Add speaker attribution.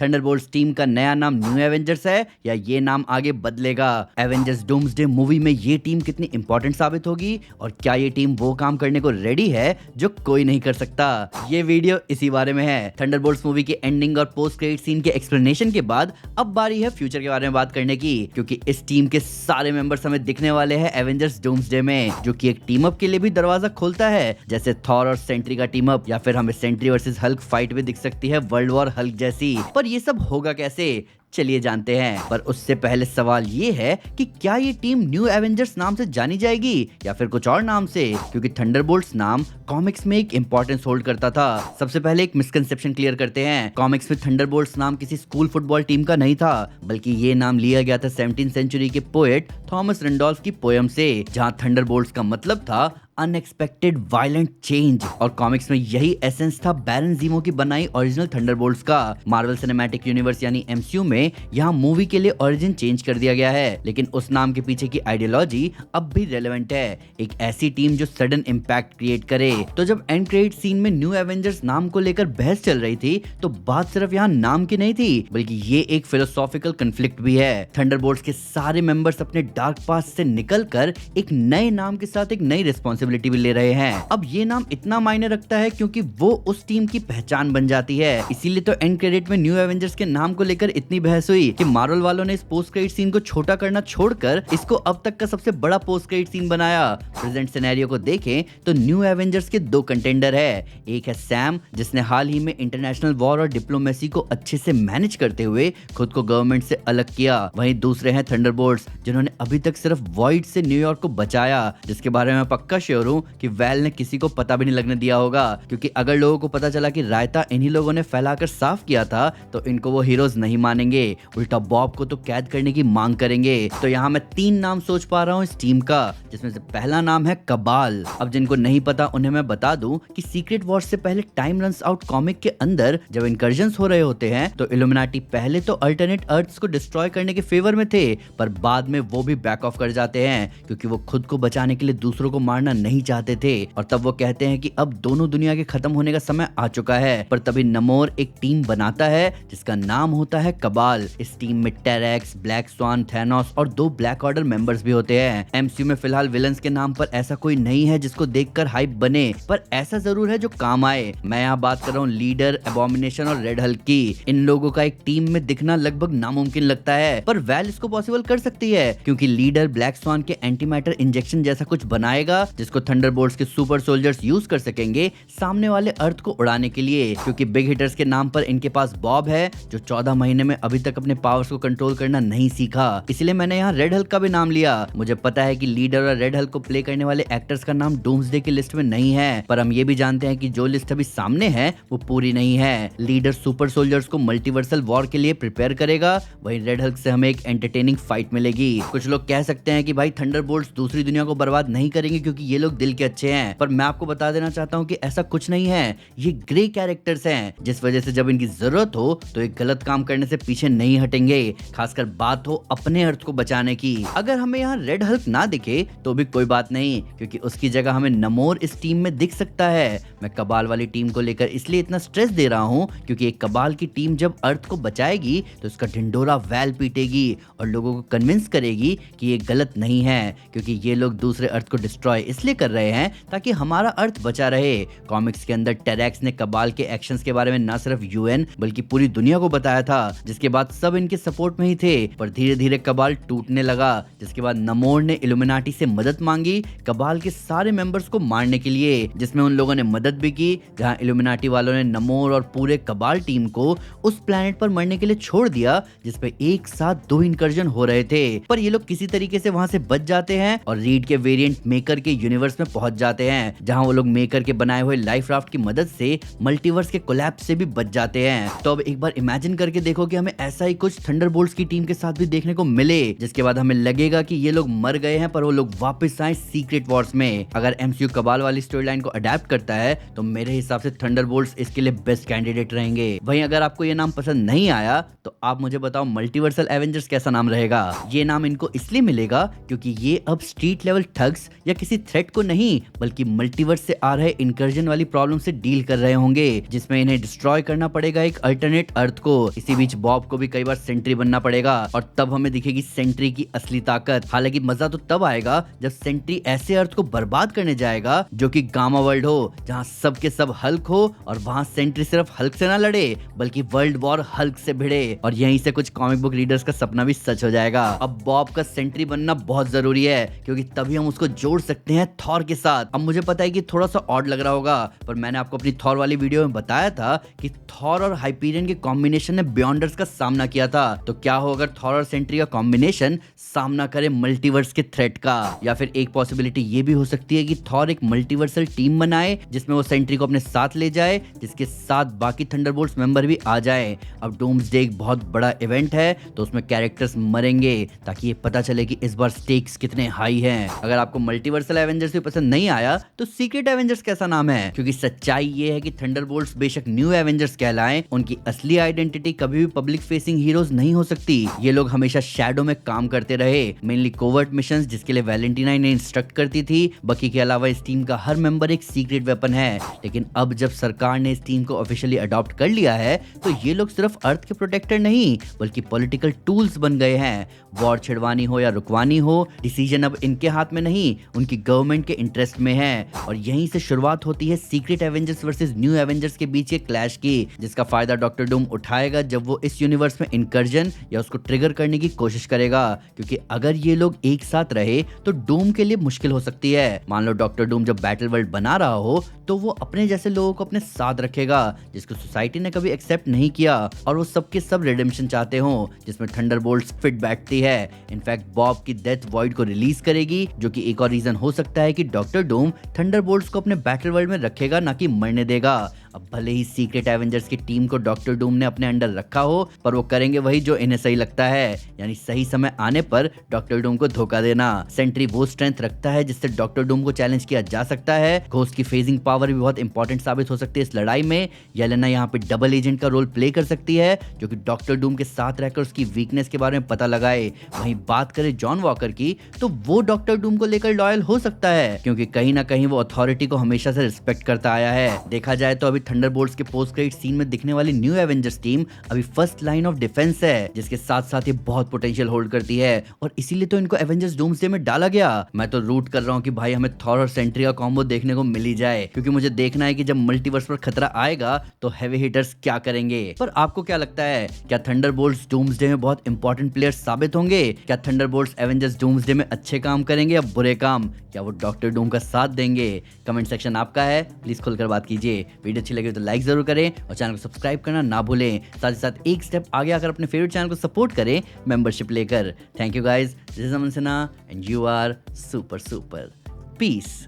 Speaker 1: Thunderbolts team का नया नाम न्यू एवेंजर्स है या ये नाम आगे बदलेगा? एवेंजर्स डूम्सडे मूवी में ये टीम कितनी इंपॉर्टेंट साबित होगी और क्या ये टीम वो काम करने को रेडी है जो कोई नहीं कर सकता? ये वीडियो इसी बारे में है। थंडरबोल्ट्स मूवी की एंडिंग और पोस्ट क्रेडिट सीन के एक्सप्लेनेशन के बाद अब बारी है फ्यूचर के बारे में बात करने की, क्योंकि इस टीम के सारे मेंबर्स हमें दिखने वाले हैं एवेंजर्स डूम्सडे में, जो कि एक टीम अप के लिए भी दरवाजा खोलता है, जैसे थॉर और सेंट्री का टीम अप, या फिर हमें सेंट्री वर्सेस हल्क फाइट भी दिख सकती है वर्ल्ड वॉर हल्क जैसी। पर ये सब होगा कैसे, चलिए जानते हैं। पर उससे पहले सवाल ये है कि क्या ये टीम न्यू एवेंजर्स नाम से जानी जाएगी या फिर कुछ और नाम से, क्योंकि थंडरबोल्ट्स नाम कॉमिक्स में एक इंपॉर्टेंस होल्ड करता था। सबसे पहले एक मिसकंसेप्शन क्लियर करते हैं। कॉमिक्स में थंडरबोल्ट्स नाम किसी स्कूल फुटबॉल टीम का नहीं था, बल्कि ये नाम लिया गया था 17वीं सेंचुरी के पोएट थॉमस रेंडोल्फ की पोयम से, जहां थंडरबोल्ट्स का मतलब था अनएक्सपेक्टेड वायलेंट चेंज। और कॉमिक्स में यही एसेंस था बैरन ज़ीमो की बनाई ओरिजिनल थंडरबोल्ट्स का। मार्वल सिनेमैटिक यूनिवर्स यानी एमसीयू में यहाँ मूवी के लिए ओरिजिन चेंज कर दिया गया है, लेकिन उस नाम के पीछे की आइडियोलॉजी अब भी रेलेवेंट है। एक ऐसी टीम जो सडन इम्पैक्ट क्रिएट करे। तो जब एंड क्रेडिट सीन में न्यू एवेंजर्स नाम को लेकर बहस चल रही थी, तो बात सिर्फ यहाँ नाम की नहीं थी, बल्कि ये एक फिलोसॉफिकल कन्फ्लिक्ट भी है। थंडरबोल्ट्स के सारे मेंबर्स अपने डार्क पास्ट से निकलकर एक नए नाम के साथ एक नई रिस्पॉन्सिबिलिटी भी ले रहे हैं। अब ये नाम इतना मायने रखता है क्योंकि वो उस टीम की पहचान बन जाती है। इसीलिए तो एंड क्रेडिट में न्यू एवेंजर्स के नाम को लेकर इतनी बहस हुई कि मार्वल वालों ने इस पोस्ट क्रेडिट सीन को छोटा करना छोड़कर इसको अब तक का सबसे बड़ा पोस्ट क्रेडिट सीन बनाया। प्रेजेंट सिनेरियो को देखें तो न्यू एवेंजर्स के दो कंटेंडर है। एक है सैम, जिसने हाल ही में इंटरनेशनल वॉर और डिप्लोमेसी को अच्छे से मैनेज करते हुए खुद को गवर्नमेंट से अलग किया। वहीं दूसरे हैं थंडरबोल्ट्स, जिन्होंने अभी तक सिर्फ वॉइड से न्यूयॉर्क को बचाया, जिसके बारे में पक्का श्योर हूं कि वैल ने किसी को पता भी नहीं लगने दिया होगा, क्योंकि अगर लोगों को पता चला कि रायता इन्हीं लोगों ने फैलाकर साफ किया था तो इनको वो हीरोज नहीं मानेंगे, उल्टा बॉब को तो कैद करने की मांग करेंगे। तो यहाँ मैं 3 नाम सोच पा रहा हूँ इस टीम का, जिसमें से पहला नाम है कबाल। अब जिनको नहीं पता उन्हें मैं बता दूं कि सीक्रेट वॉर से पहले टाइम रन्स आउट कॉमिक के अंदर जब इनकर्जन्स हो रहे होते हैं तो इल्यूमिनाटी पहले तो अल्टरनेट अर्थ्स को डिस्ट्रॉय करने के फेवर में थे, पर बाद में वो भी बैक ऑफ कर जाते हैं, क्योंकि वो खुद को बचाने के लिए दूसरों को मारना नहीं चाहते थे। और तब वो कहते हैं कि अब दोनों दुनिया के खत्म होने का समय आ चुका है। पर तभी नमोर एक टीम बनाता है जिसका नाम होता है कबाल। इस टीम में टेरेक्स, ब्लैक स्वान, थैनोस और 2 ब्लैक ऑर्डर मेंबर्स भी होते हैं। एमसीयू में फिलहाल विलन्स के नाम पर ऐसा कोई नहीं है जिसको देखकर हाइप बने, पर ऐसा जरूर है जो काम आए। मैं यहाँ बात कर रहा हूँ लीडर, एबोमिनेशन और रेड हल्क की। इन लोगों का एक टीम में दिखना लगभग नामुमकिन लगता है, पर वैल इसको पॉसिबल कर सकती है, क्योंकि लीडर ब्लैक स्वान के एंटी मैटर इंजेक्शन जैसा कुछ बनाएगा जिसको थंडरबोल्ट्स के सुपर सोल्जर्स यूज कर सकेंगे सामने वाले अर्थ को उड़ाने के लिए। क्योंकि बिग हिटर्स के नाम पर इनके पास बॉब है, जो 14 महीने में अभी तक अपने पावर्स को कंट्रोल करना नहीं सीखा। इसलिए मैंने यहाँ रेड हल्क का भी नाम लिया। मुझे पता है कि लीडर और रेड हल्क को प्ले करने वाले एक्टर्स का नाम डूम्सडे की लिस्ट में नहीं है, पर हम ये भी जानते हैं कि जो लिस्ट अभी सामने है वो पूरी नहीं है। लीडर सुपर सोल्जर्स को मल्टीवर्सल वॉर के लिए प्रिपेयर करेगा, वहीं रेड हल्क से हमें एक एंटरटेनिंग फाइट मिलेगी। कुछ लोग कह सकते हैं कि भाई थंडरबोल्ट्स दूसरी दुनिया को बर्बाद नहीं करेंगे क्योंकि ये लोग दिल के अच्छे हैं, पर मैं आपको बता देना चाहता हूं कि ऐसा कुछ नहीं है। ये ग्रे कैरेक्टर्स हैं, जिस वजह से जब इनकी जरूरत हो तो एक गलत काम करने से पीछे नहीं हटेंगे, खासकर बात हो अपने अर्थ को बचाने की। अगर हमें यहाँ रेड हल्क ना दिखे तो भी कोई बात नहीं, क्योंकि उसकी जगह हमें नमोर इस टीम में दिख सकता है। मैं कबाल वाली टीम को लेकर इसलिए इतना स्ट्रेस दे रहा हूँ क्योंकि एक कबाल की टीम जब अर्थ को बचाएगी तो उसका ढिंडोरा वैल पीटेगी और लोगों को कन्विंस करेगी कि ये गलत नहीं है, क्योंकि ये लोग दूसरे अर्थ को डिस्ट्रॉय इसलिए कर रहे हैं ताकि हमारा अर्थ बचा रहे। कॉमिक्स के अंदर टेरेक्स ने कबाल के एक्शंस के बारे में न सिर्फ यूएन बल्कि पूरी दुनिया को बताया था, जिसके बाद सब इनके सपोर्ट में ही थे। पर धीरे धीरे कबाल टूटने लगा, जिसके बाद नमोर ने इल्यूमिनाटी से मदद मांगी कबाल के सारे मेंबर्स को मारने के लिए, जिसमें उन लोगों ने मदद भी की, जहां इल्यूमिनाटी वालों ने नमोर और पूरे कबाल टीम को उस प्लेनेट पर मरने के लिए छोड़ दिया जिसपे एक साथ 2 इंकर्जन हो रहे थे। पर ये लोग किसी तरीके से वहां से बच जाते हैं और रीड के वेरिएंट मेकर के यूनिवर्स में पहुंच जाते हैं, जहां वो लोग मेकर के बनाए हुए लाइफ राफ्ट की मदद से मल्टीवर्स के कोलैप्स से भी बच जाते हैं। तो अब एक बार इमेजिन करके देखो कि हमें ऐसा ही कुछ थंडरबोल्ट्स की टीम के साथ भी देखने को मिले, जिसके बाद हमें लगेगा कि ये लोग मर गए हैं पर वो लोग वापस आए सीक्रेट वॉर्स में। अगर एमसीयू कबाल वाली स्टोरी लाइन को अडेप्ट करता है तो मेरे हिसाब से थंडरबोल्ट्स इसके लिए बेस्ट कैंडिडेट रहेंगे। वहीं अगर आपको ये नाम पसंद नहीं आया तो आप मुझे बताओ मल्टीवर्सल एवेंजर्स कैसा नाम रहेगा। ये नाम इनको इसलिए मिलेगा क्योंकि ये अब स्ट्रीट लेवल ठग्स या किसी थ्रेट थ्रेट को नहीं बल्कि मल्टीवर्स से आ रहे इंकर्जन वाली प्रॉब्लम से डील कर रहे होंगे, जिसमें इन्हें डिस्ट्रॉय करना पड़ेगा एक अल्टरनेट अर्थ को। इसी बीच बॉब को भी कई बार सेंट्री बनना पड़ेगा और तब हमें दिखेगी सेंट्री की असली ताकत। हालांकि मजा तो तब आएगा जब सेंट्री ऐसे अर्थ को बर्बाद करने जाएगा जो कि गामा वर्ल्ड हो, जहां सब के सब हल्क हो और वहां सेंट्री सिर्फ हल्क से ना लड़े बल्कि वर्ल्ड वॉर हल्क से भिड़े। और यहीं से कुछ कॉमिक बुक रीडर्स का सपना भी सच हो जाएगा। अब बॉब का सेंट्री बनना बहुत जरूरी है क्योंकि तभी हम उसको जोड़ सकते हैं थॉर के साथ। अब मुझे पता है कि थोड़ा सा ऑड लग रहा होगा, पर मैंने आपको अपनी थॉर वाली वीडियो में बताया था कि थॉर और हाइपीरियन के कॉम्बिनेशन ने बियॉन्डर्स का सामना किया था। तो क्या हो अगर थॉर और सेंट्री का कॉम्बिनेशन सामना करे मल्टीवर्स के थ्रेट का? या फिर एक पॉसिबिलिटी ये भी हो सकती है कि थॉर एक मल्टीवर्सल टीम बनाए जिसमें वो सेंट्री को अपने साथ ले जाए, जिसके साथ बाकी थंडरबोल्ट्स मेंबर भी आ जाए। अब डूम्सडे एक बहुत बड़ा इवेंट है तो उसमें कैरेक्टर्स मरेंगे ताकि ये पता चले कि इस बार स्टेक्स कितने हाई हैं। अगर आपको मल्टीवर्सल एवेंजर्स भी पसंद नहीं आया तो सीक्रेट एवेंजर्स कैसा नाम है, क्योंकि सच्चाई ये है कि थंडरबोल्ट्स बेशक न्यू एवेंजर्स कहलाएं, उनकी असली आइडेंटिटी कभी भी पब्लिक फेसिंग हीरोज नहीं हो सकती। ये लोग हमेशा शैडो में काम करते रहे, मेनली कोवर्ट मिशंस जिसके लिए वैलेंटीना इन्हें इंस्ट्रक्ट करती थी। बकी के अलावा इस टीम का हर मेंबर एक सीक्रेट वेपन है, लेकिन अब जब सरकार ने इस टीम को ऑफिशियली अडॉप्ट कर लिया है तो ये लोग सिर्फ अर्थ के प्रोटेक्टर नहीं बल्कि पॉलिटिकल टूल्स बन गए हैं। वॉर छिड़वानी हो या रुकवानी हो, डिसीजन अब इनके हाथ में नहीं उनकी गवर्नमेंट के इंटरेस्ट में है। और यहीं से शुरुआत होती है secret Avengers versus new Avengers के बीच के क्लैश की, जिसका फायदा डॉक्टर डूम उठाएगा जब वो इस यूनिवर्स में इनकर्जन या उसको ट्रिगर करने की कोशिश करेगा। क्योंकि अगर ये लोग एक साथ रहे तो डूम के लिए मुश्किल हो सकती है। मान लो डॉक्टर डूम जब बैटल वर्ल्ड बना रहा हो तो वो अपने जैसे लोगों को अपने साथ रखेगा जिसको सोसाइटी ने कभी एक्सेप्ट नहीं किया, और वो सबके सब रिडेम्पशन चाहते हो जिसमें थंडरबोल्ट्स फिट बैठती है। इनफैक्ट बॉब की डेथ वॉइड को रिलीज करेगी, जो कि एक और रीजन हो सकता है कि डॉक्टर डूम थंडरबोल्ट्स को अपने बैटल वर्ल्ड में रखेगा ना कि मरने देगा। अब भले ही सीक्रेट एवेंजर्स की टीम को डॉक्टर डूम ने अपने अंडर रखा हो, पर वो करेंगे वही जो इन्हें सही लगता है, यानी सही समय आने पर डॉक्टर डूम को धोखा देना। सेंट्री वो स्ट्रेंथ रखता है जिससे डॉक्टर डूम को चैलेंज किया जा सकता है। घोस्ट की फेजिंग पावर भी बहुत इंपॉर्टेंट साबित हो सकती है इस लड़ाई में। येलेना यहाँ पे डबल एजेंट का रोल प्ले कर सकती है जो कि डॉक्टर डूम के साथ रहकर उसकी वीकनेस के बारे में पता लगाए। वहीं बात करें जॉन वॉकर की तो वो डॉक्टर डूम को लेकर लॉयल हो सकता है क्योंकि कहीं ना कहीं वो अथॉरिटी को हमेशा से रिस्पेक्ट करता आया है। देखा जाए तो अभी थंडरबोल्ट्स के पोस्ट क्रेडिट सीन में दिखने वाली न्यू एवेंजर्स टीम अभी फर्स्ट लाइन ऑफ डिफेंस है, जिसके साथ साथ ये बहुत पोटेंशियल होल्ड करती है और इसीलिए तो इनको एवेंजर्स डूम्सडे में डाला गया। मैं तो रूट कर रहा हूँ कि भाई हमें थॉर और सेंट्री का कॉम्बो देखने को मिल ही जाए, क्योंकि मुझे देखना है कि जब मल्टीवर्स पर खतरा आएगा तो हेवी हिटर्स क्या करेंगे। पर आपको क्या लगता है, क्या थंडरबोल्ट्स डूम्सडे में बहुत इंपॉर्टेंट प्लेयर्स साबित होंगे? क्या थंडरबोल्ट्स एवेंजर्स डूम्सडे में अच्छे काम करेंगे या बुरे काम? क्या वो डॉक्टर डूम का साथ देंगे? कमेंट सेक्शन आपका है, प्लीज खुलकर बात कीजिए। वीडियो अच्छी लगे तो लाइक जरूर करें और चैनल को सब्सक्राइब करना ना भूलें। साथ ही साथ एक स्टेप आगे आकर अपने फेवरेट चैनल को सपोर्ट करें मेंबरशिप लेकर। Thank you guys, this is Aman Sinha and you are super super. Piece.